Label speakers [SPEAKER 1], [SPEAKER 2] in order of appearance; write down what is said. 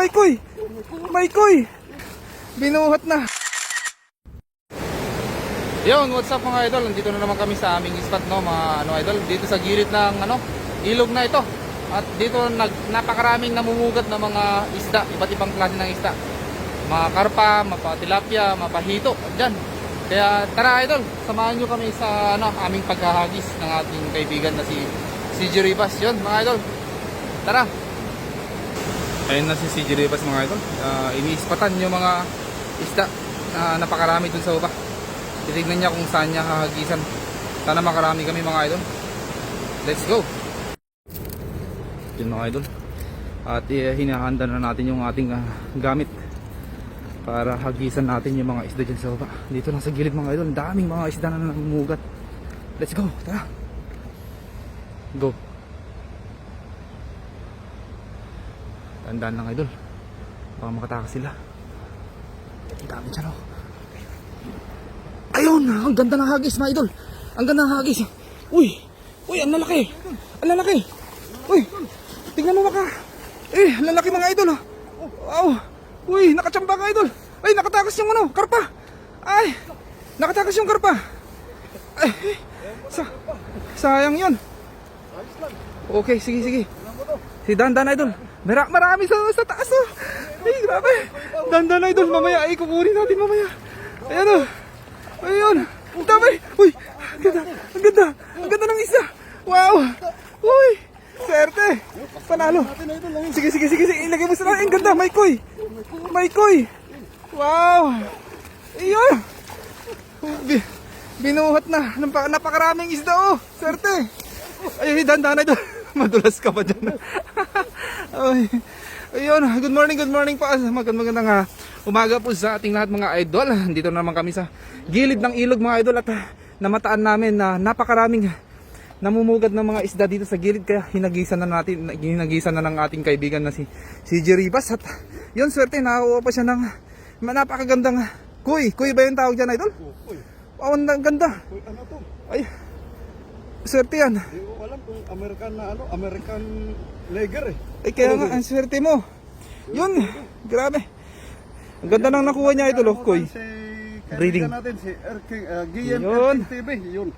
[SPEAKER 1] Maykoy! Maykoy! Binuhat na. Yun, what's up mga idol? Nandito na naman kami sa aming spot, no, mga idol. Dito sa gilid ng ilog na ito. At dito napakaraming namumugat na mga isda, iba't ibang klase ng isda. Mga karpa, mapatilapia, mapahito, dyan. Kaya tara idol, samahan nyo kami sa aming paghahagis ng ating kaibigan na si CJ Rivas. Yun mga idol, tara. Ayun na si CJ Rivas mga idol. Iniispatan yung mga isda na napakarami dun sa baba. Titignan niya kung saan niya hahagisan. Sana makarami kami mga idol. Let's go. Yun mga idol. At hinahanda na natin yung ating gamit para hagisan natin yung mga isda dyan sa baba. Dito na sa gilid mga idol, daming mga isda na namumugat. Let's go, tara. Go. Tandaan lang idol, baka makatakas sila. Ang dami dyan oh. Ayun, ang ganda ng hagis mga idol. Ang ganda ng hagis. Uy, ang lalaki. Ang lalaki. Uy, tingnan mo baka. Ang lalaki mga idol. Wow. Uy, nakachamba ka idol. Ay, nakatakas yung karpa. Ay, nakatakas yung karpa. Ay, sayang yun. Okay, sige. Si Dandan idol. Marami sa taas oh. Ay, grabe. Dandan idol, mamaya ay kukunin natin mamaya. Ayan oh. Ayun, ang dami. Uy, ang ganda ng isa. Wow. Uy, swerte. Panalo. Sige, ilagay mo sa ang ganda, Maykoy. Wow. Ayun. Binuhat na. Napakaraming isda oh. Swerte. Ay, dandan ito. Madulas ka pa dyan. Ay. Ayun, good morning po. Magandang umaga po sa ating lahat mga idol. Dito naman kami sa gilid ng ilog mga idol at namataan namin na napakaraming namumugat ng mga isda dito sa gilid, kaya hinagisan na ng ating kaibigan na si CJ Rivas. At yun, swerte, nakakuha pa siya ng napakagandang kuy ba yung tawag dyan idol? Kuy. Oh, ang ganda. Kuy, ano to? Ay, swerte yan. Hindi ko alam kung American Lager eh. Ay kaya nga, ang swerte mo. Yun, grabe. Ang ganda nang nakuha niya idol, kuy. Breeding natin si Gian TV, yun.